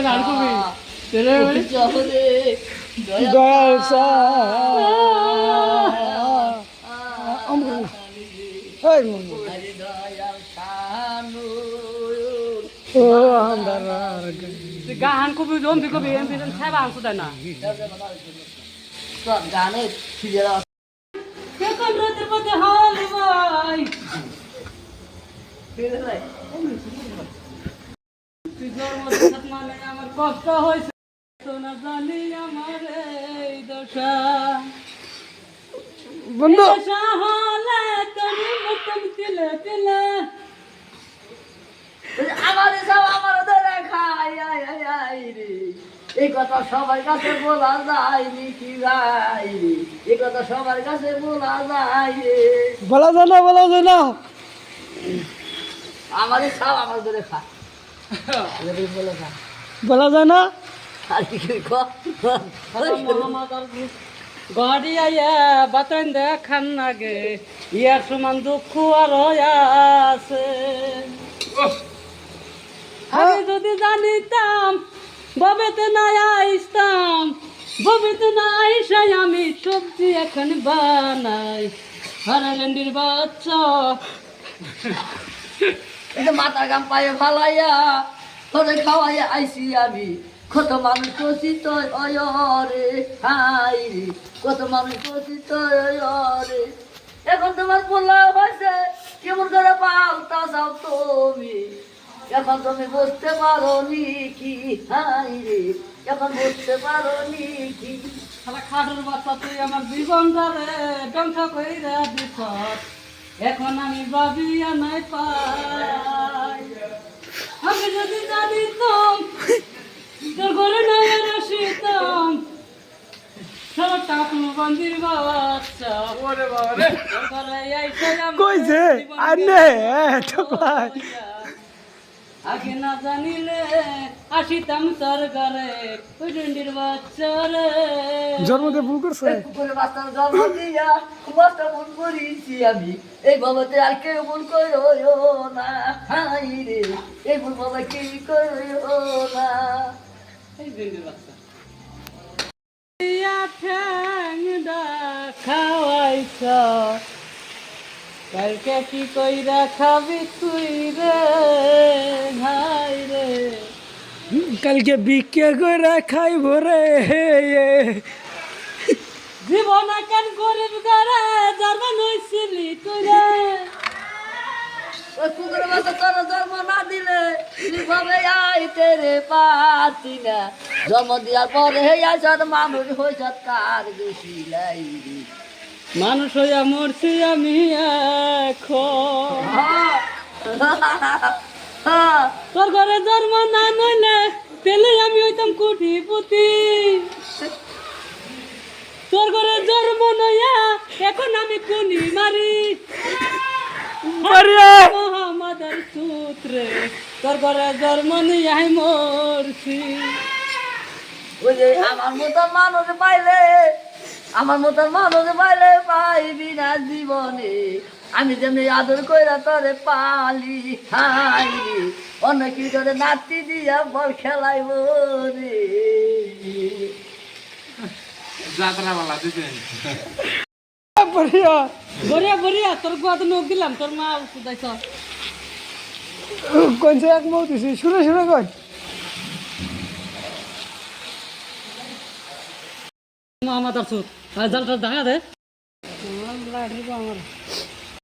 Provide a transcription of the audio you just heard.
গান কবি দয়াল সা গান কবি জম্বি কবি এমপি সাহেব আনছো তাই না গানে এখন রাতের মধ্যে হল ভাই তুই জন্ম মানে আমার কষ্ট হয়েছে না জানি আমার এই দশা বন্ধু দশা হলে তুমি মতন তিলে তিলে আমার সব আমার ধরে খাই রে এই কথা সবার কাছে বলা যায়নি কি ভাই রে এই কথা সবার কাছে বলা যায় রে বলা যায় না আমার সব আমার ধরে খায় বলে খা বলা যায় না আর কি গাড়ি আয়া বাতান দেখান নাগে ইয়ার সমান দুঃখ আর আছে আমি যদি জানিতাম ববেতে না আইসতাম ববেতে না আইসাই আমি সবজি এখন বানাই হারালেন্ডির বাচ্চা মাথার গাম পায়ে ফালাইয়া তোরে খাওয়াইয়া আইসি আমি কত মানুষ পচিত রে হাই রে কত মানুষ পচিত রে এখন তোমার বললা হয়েছে কেমন করে পাল্টা চাও তুমি এখন তুমি বুঝতে পারো নি কি হাই রে এখন বুঝতে পারো নি কি শালা খাটুর বাচ্চা তুই আমার জীবনটারে ধ্বংস কইরা দিছ এখন আমি ভাবিয়া নাই পাই আমি যদি জানিতাম তোর ঘরে নাই আসিতাম সারা টাকু বন্দির বাচ্চা ওরে বাবা রে কইছে আনে ঠকলাই আগে না জানিলে আসিতাম তোর ঘরে ওই ডন্ডির বাচ্চা রে জন্মতে ভুল করছে পুকুরে বাচ্চার জন্ম দিয়া বাচ্চা ভুল করেছি আমি এই বাবাতে আর কেউ ভুল করো না হাই রে এই ভুল বাবা কি করো না এই ডন্ডির বাচ্চা ঠ্যাং খাওয়াইছ কালকে কি কইরা খাবি তুই রে ভাই রে কালকে বিকে করে খাইব রে জীবন কেন গরিব ঘরে জন্ম হইছিলি তুই রে ওই পুকুরে বাচ্চা তোর জন্ম না দিলে কিভাবে আইতে রে পাতি না জন্ম দেওয়ার পরে আসার মানুষ হয়েছে তার বেশি লাই রে মানুষ হইয়া মরছি আমি এখন তোর ঘরে জন্ম না নইলে পেলে আমি হইতাম কোটিপতি তোর ঘরে জন্ম নইয়া এখন আমি কোনি মারি মহামাদার সূত্রে তোর ঘরে জন্ম নিয়ে মরছি ওই যে আমার মতন মানুষ পাইলে পাইবি না জীবনে আমি যেমনি আদর কইরা তোরে পালি হাই রে অন্য কি করে নাতি দিয়া বল খেলাইব রে বড়িয়া বরিয়া বরিয়া তোর গোয়াদ নোক দিলাম তোর মা শুধাইছ কোনছে এক মৌ দিছি শুনে কই মহামাদার সুত জালটা দেখা দে আমার